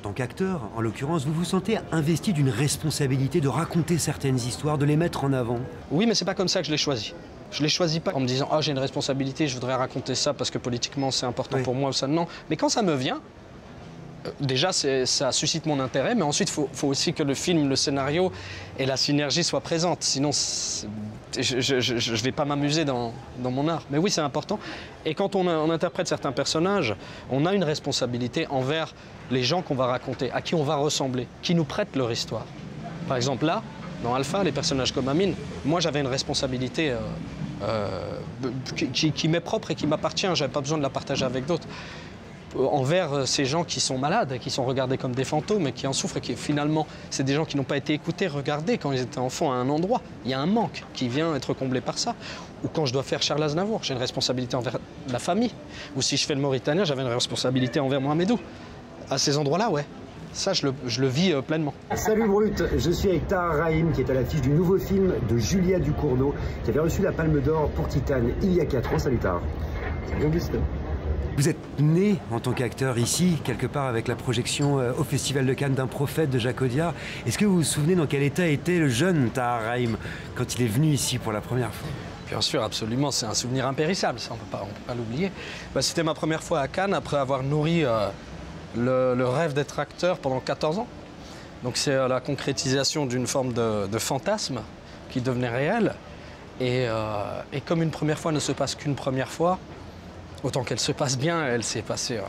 tant qu'acteur, en l'occurrence, vous vous sentez investi d'une responsabilité de raconter certaines histoires, de les mettre en avant? Oui, mais c'est pas comme ça que je l'ai choisi. Je les choisis pas en me disant « Ah, j'ai une responsabilité, je voudrais raconter ça parce que politiquement c'est important pour moi » ou ça. Non, mais quand ça me vient, déjà ça suscite mon intérêt, mais ensuite il faut aussi que le film, le scénario et la synergie soient présentes. Sinon, je vais pas m'amuser dans mon art. Mais oui, c'est important. Et quand on interprète certains personnages, on a une responsabilité envers les gens qu'on va raconter, à qui on va ressembler, qui nous prêtent leur histoire. Par exemple là, dans Alpha, les personnages comme Amine, moi j'avais une responsabilité qui m'est propre et qui m'appartient. J'avais pas besoin de la partager avec d'autres. Envers ces gens qui sont malades, qui sont regardés comme des fantômes et qui en souffrent et qui finalement, c'est des gens qui n'ont pas été écoutés, regardés quand ils étaient enfants à un endroit. Il y a un manque qui vient être comblé par ça. Ou quand je dois faire Charles Aznavour, j'ai une responsabilité envers la famille. Ou si je fais le Mauritanien, j'avais une responsabilité envers Mohamedou. À ces endroits-là, ouais. Ça, je le vis pleinement. Salut Brut, je suis avec Tahar Rahim qui est à l'affiche du nouveau film de Julia Ducournau qui avait reçu la Palme d'Or pour Titane il y a 4 ans. Salut Tahar. Salut Augustin. Vous êtes né en tant qu'acteur ici, quelque part avec la projection au Festival de Cannes d'un Prophète de Jacques Audiard. Est-ce que vous vous souvenez dans quel état était le jeune Tahar Rahim quand il est venu ici pour la première fois? Bien sûr, absolument, c'est un souvenir impérissable, ça on peut pas l'oublier. C'était ma première fois à Cannes après avoir nourri le rêve d'être acteur pendant 14 ans. Donc c'est la concrétisation d'une forme de fantasme qui devenait réel. Et comme une première fois ne se passe qu'une première fois, autant qu'elle se passe bien, elle s'est passée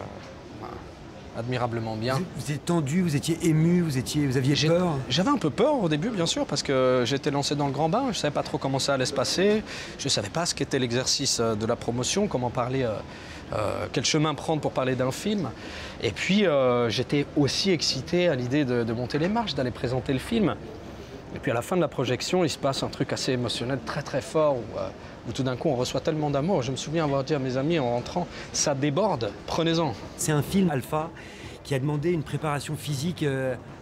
admirablement bien. Vous étiez tendu, vous étiez ému, vous aviez peur? J'avais un peu peur au début, bien sûr, parce que j'étais lancé dans le grand bain. Je ne savais pas trop comment ça allait se passer. Je ne savais pas ce qu'était l'exercice de la promotion, comment parler, quel chemin prendre pour parler d'un film. Et puis, j'étais aussi excité à l'idée de monter les marches, d'aller présenter le film. Et puis à la fin de la projection, il se passe un truc assez émotionnel, très très fort, où tout d'un coup on reçoit tellement d'amour. Je me souviens avoir dit à mes amis en rentrant, ça déborde, prenez-en. C'est un film, Alpha, qui a demandé une préparation physique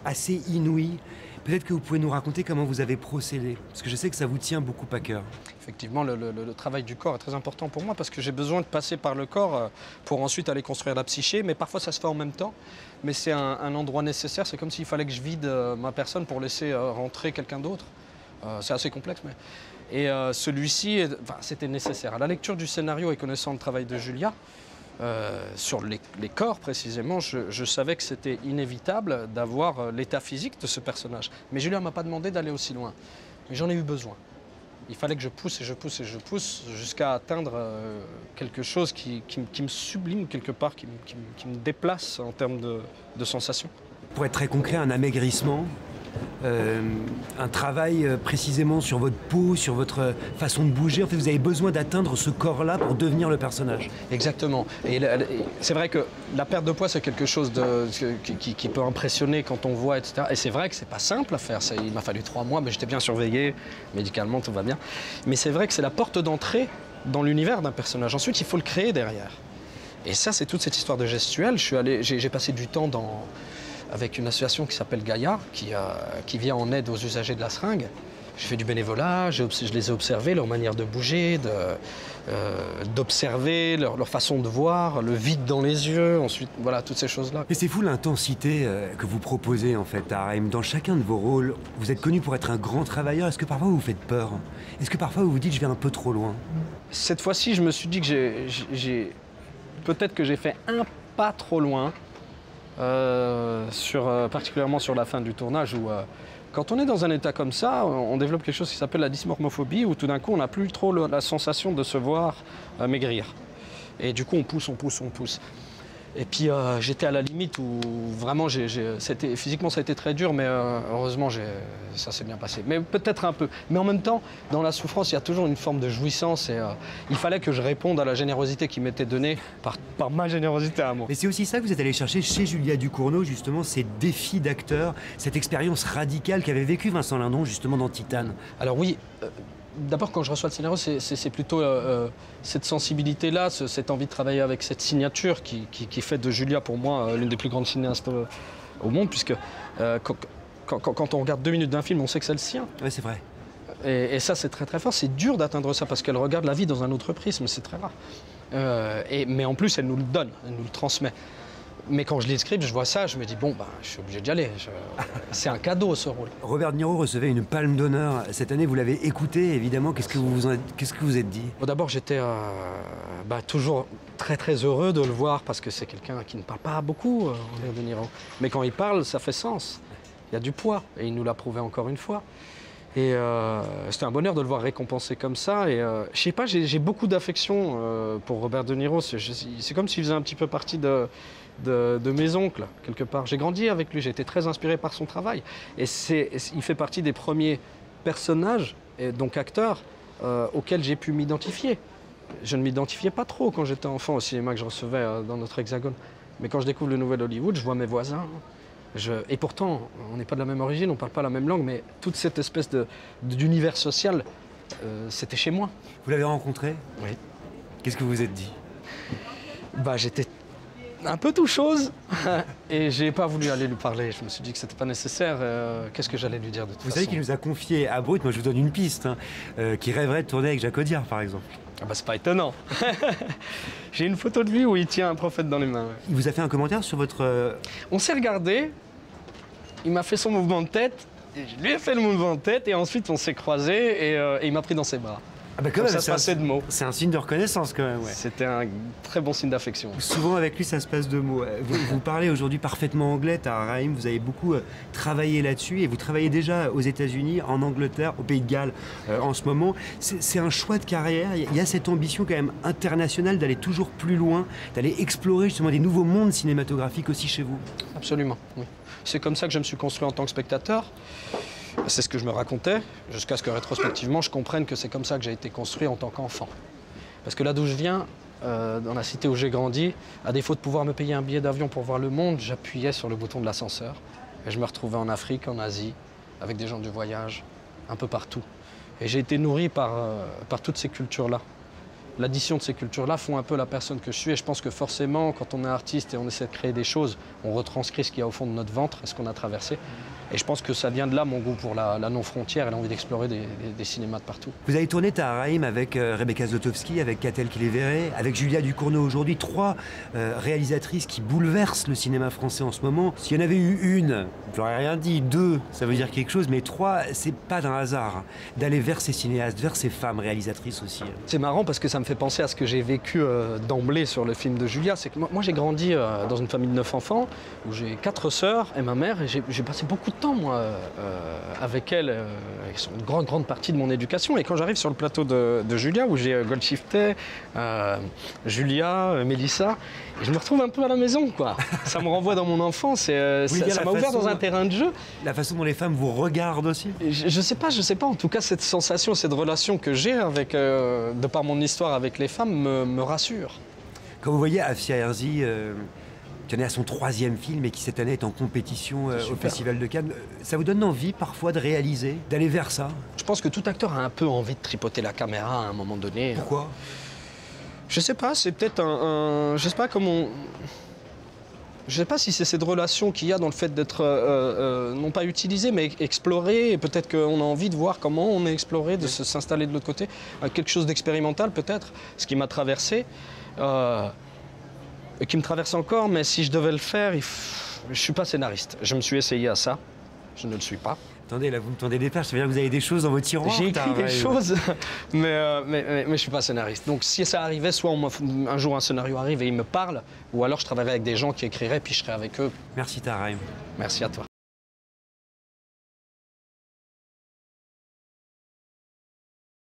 assez inouïe. Peut-être que vous pouvez nous raconter comment vous avez procédé, parce que je sais que ça vous tient beaucoup à cœur. Effectivement, le travail du corps est très important pour moi, parce que j'ai besoin de passer par le corps pour ensuite aller construire la psyché, mais parfois ça se fait en même temps. Mais c'est un endroit nécessaire, c'est comme s'il fallait que je vide ma personne pour laisser rentrer quelqu'un d'autre. C'est assez complexe, mais... Et celui-ci, c'était nécessaire. À la lecture du scénario et connaissant le travail de Julia, sur les corps précisément, je savais que c'était inévitable d'avoir l'état physique de ce personnage. Mais Julia ne m'a pas demandé d'aller aussi loin. Mais j'en ai eu besoin. Il fallait que je pousse et je pousse et je pousse jusqu'à atteindre quelque chose qui me sublime quelque part, qui me déplace en termes de sensations. Pour être très concret, un amaigrissement, un travail précisément sur votre peau, sur votre façon de bouger. En fait, vous avez besoin d'atteindre ce corps-là pour devenir le personnage. Exactement. Et c'est vrai que la perte de poids, c'est quelque chose qui peut impressionner quand on voit, etc. Et c'est vrai que c'est pas simple à faire. Il m'a fallu 3 mois, mais j'étais bien surveillé. Médicalement, tout va bien. Mais c'est vrai que c'est la porte d'entrée dans l'univers d'un personnage. Ensuite, il faut le créer derrière. Et ça, c'est toute cette histoire de gestuelle. J'ai passé du temps avec une association qui s'appelle Gaïa, qui vient en aide aux usagers de la seringue. J'ai fait du bénévolat, je les ai observés, leur manière de bouger, d'observer, leur façon de voir, le vide dans les yeux, ensuite, voilà, toutes ces choses-là. Mais c'est fou l'intensité que vous proposez, en fait, Tahar Rahim. Dans chacun de vos rôles, vous êtes connu pour être un grand travailleur. Est-ce que parfois vous vous faites peur? Est-ce que parfois vous vous dites, je vais un peu trop loin? Cette fois-ci, je me suis dit que peut-être que j'ai fait un pas trop loin, particulièrement sur la fin du tournage, où quand on est dans un état comme ça, on développe quelque chose qui s'appelle la dysmorphophobie, où tout d'un coup on n'a plus trop la sensation de se voir maigrir. Et du coup on pousse, on pousse, on pousse. Et puis j'étais à la limite où vraiment, physiquement ça a été très dur, mais heureusement ça s'est bien passé. Mais peut-être un peu. Mais en même temps, dans la souffrance, il y a toujours une forme de jouissance. Et il fallait que je réponde à la générosité qui m'était donnée par ma générosité à moi. Mais c'est aussi ça que vous êtes allé chercher chez Julia Ducournau, justement, ces défis d'acteur, cette expérience radicale qu'avait vécue Vincent Lindon, justement, dans Titane. Alors oui. D'abord, quand je reçois le scénario, c'est plutôt cette sensibilité-là, cette envie de travailler avec cette signature qui fait de Julia, pour moi, l'une des plus grandes cinéastes au monde, puisque quand on regarde 2 minutes d'un film, on sait que c'est le sien. Oui, c'est vrai. Et ça, c'est très très fort. C'est dur d'atteindre ça, parce qu'elle regarde la vie dans un autre prisme, c'est très rare. Mais en plus, elle nous le donne, elle nous le transmet. Mais quand je lis le script, je vois ça, je me dis, bon, je suis obligé d'y aller. C'est un cadeau, ce rôle. Robert De Niro recevait une palme d'honneur. Cette année, vous l'avez écouté, évidemment. Qu'est-ce que vous êtes dit? Bon, d'abord, j'étais toujours très, très heureux de le voir parce que c'est quelqu'un qui ne parle pas beaucoup, Robert De Niro. Mais quand il parle, ça fait sens. Il y a du poids, et il nous l'a prouvé encore une fois. Et c'était un bonheur de le voir récompensé comme ça. Et je sais pas, j'ai beaucoup d'affection pour Robert De Niro. C'est comme s'il faisait un petit peu partie de mes oncles, quelque part. J'ai grandi avec lui, j'ai été très inspiré par son travail. Et il fait partie des premiers personnages, et donc acteurs, auxquels j'ai pu m'identifier. Je ne m'identifiais pas trop quand j'étais enfant au cinéma que je recevais dans notre hexagone. Mais quand je découvre le nouvel Hollywood, je vois mes voisins. Et pourtant, on n'est pas de la même origine, on ne parle pas la même langue, mais toute cette espèce d'univers social, c'était chez moi. Vous l'avez rencontré? Oui. Qu'est-ce que vous vous êtes dit? J'étais un peu tout chose et j'ai pas voulu aller lui parler. Je me suis dit que c'était pas nécessaire. Qu'est-ce que j'allais lui dire de toute façon? Vous savez qu'il nous a confié à Brut, moi je vous donne une piste, qui rêverait de tourner avec Jacques Audiard, par exemple. C'est pas étonnant. J'ai une photo de lui où il tient un prophète dans les mains. Ouais. Il vous a fait un commentaire sur votre... On s'est regardé, il m'a fait son mouvement de tête, et je lui ai fait le mouvement de tête, et ensuite on s'est croisés et il m'a pris dans ses bras. Quand même, ça se passait de mots. C'est un signe de reconnaissance quand même. Ouais. C'était un très bon signe d'affection. Souvent avec lui, ça se passe de mots. Vous parlez aujourd'hui parfaitement anglais, Tahar Rahim. Vous avez beaucoup travaillé là-dessus et vous travaillez déjà aux États-Unis, en Angleterre, au Pays de Galles en ce moment. C'est un choix de carrière. Il y a cette ambition quand même internationale d'aller toujours plus loin, d'aller explorer justement des nouveaux mondes cinématographiques aussi chez vous. Absolument, oui. C'est comme ça que je me suis construit en tant que spectateur. C'est ce que je me racontais, jusqu'à ce que rétrospectivement je comprenne que c'est comme ça que j'ai été construit en tant qu'enfant. Parce que là d'où je viens, dans la cité où j'ai grandi, à défaut de pouvoir me payer un billet d'avion pour voir le monde, j'appuyais sur le bouton de l'ascenseur. Et je me retrouvais en Afrique, en Asie, avec des gens du voyage, un peu partout. Et j'ai été nourri par toutes ces cultures-là. L'addition de ces cultures-là font un peu la personne que je suis. Et je pense que forcément, quand on est artiste et on essaie de créer des choses, on retranscrit ce qu'il y a au fond de notre ventre et ce qu'on a traversé. Et je pense que ça vient de là, mon goût pour la non-frontière et l'envie d'explorer des cinémas de partout. Vous avez tourné Tahar Rahim avec Rebecca Zlotowski, avec Catel Kilevere, avec Julia Ducournau aujourd'hui. 3 réalisatrices qui bouleversent le cinéma français en ce moment. S'il y en avait eu une, je n'aurais rien dit, 2, ça veut dire quelque chose, mais 3, c'est pas d'un hasard d'aller vers ces cinéastes, vers ces femmes réalisatrices aussi. C'est marrant parce que ça me fait penser à ce que j'ai vécu d'emblée sur le film de Julia. C'est que moi j'ai grandi dans une famille de 9 enfants, où j'ai 4 sœurs et ma mère, et j'ai passé beaucoup de temps, moi, avec elles. Elles sont une grande partie de mon éducation. Et quand j'arrive sur le plateau de Julia, où j'ai Golshifteh, Julia, Mélissa, et je me retrouve un peu à la maison, quoi. Ça me renvoie dans mon enfance et ça m'a ouvert dans un terrain de jeu. La façon dont les femmes vous regardent aussi? Je sais pas. En tout cas, cette sensation, cette relation que j'ai avec, de par mon histoire avec les femmes, me rassure. Quand vous voyez Afia Herzi, qui en est à son 3e film et qui cette année est en compétition au Festival de Cannes, ça vous donne envie parfois de réaliser, d'aller vers ça? Je pense que tout acteur a un peu envie de tripoter la caméra à un moment donné. Pourquoi? Je sais pas, c'est peut-être je sais pas comment... Je sais pas si c'est cette relation qu'il y a dans le fait d'être, non pas utilisé, mais exploré. Et peut-être qu'on a envie de voir comment on est exploré, de s'installer de l'autre côté. Quelque chose d'expérimental peut-être, ce qui m'a traversé. Et qui me traverse encore, mais si je devais le faire, je suis pas scénariste. Je me suis essayé à ça, je ne le suis pas. Attendez, là vous me tendez des perches, ça veut dire que vous avez des choses dans vos tiroirs? J'ai écrit des choses, mais je suis pas scénariste. Donc si ça arrivait, soit un jour un scénario arrive et il me parle, ou alors je travaillerais avec des gens qui écriraient, puis je serais avec eux. Merci Tahar Rahim. Merci à toi.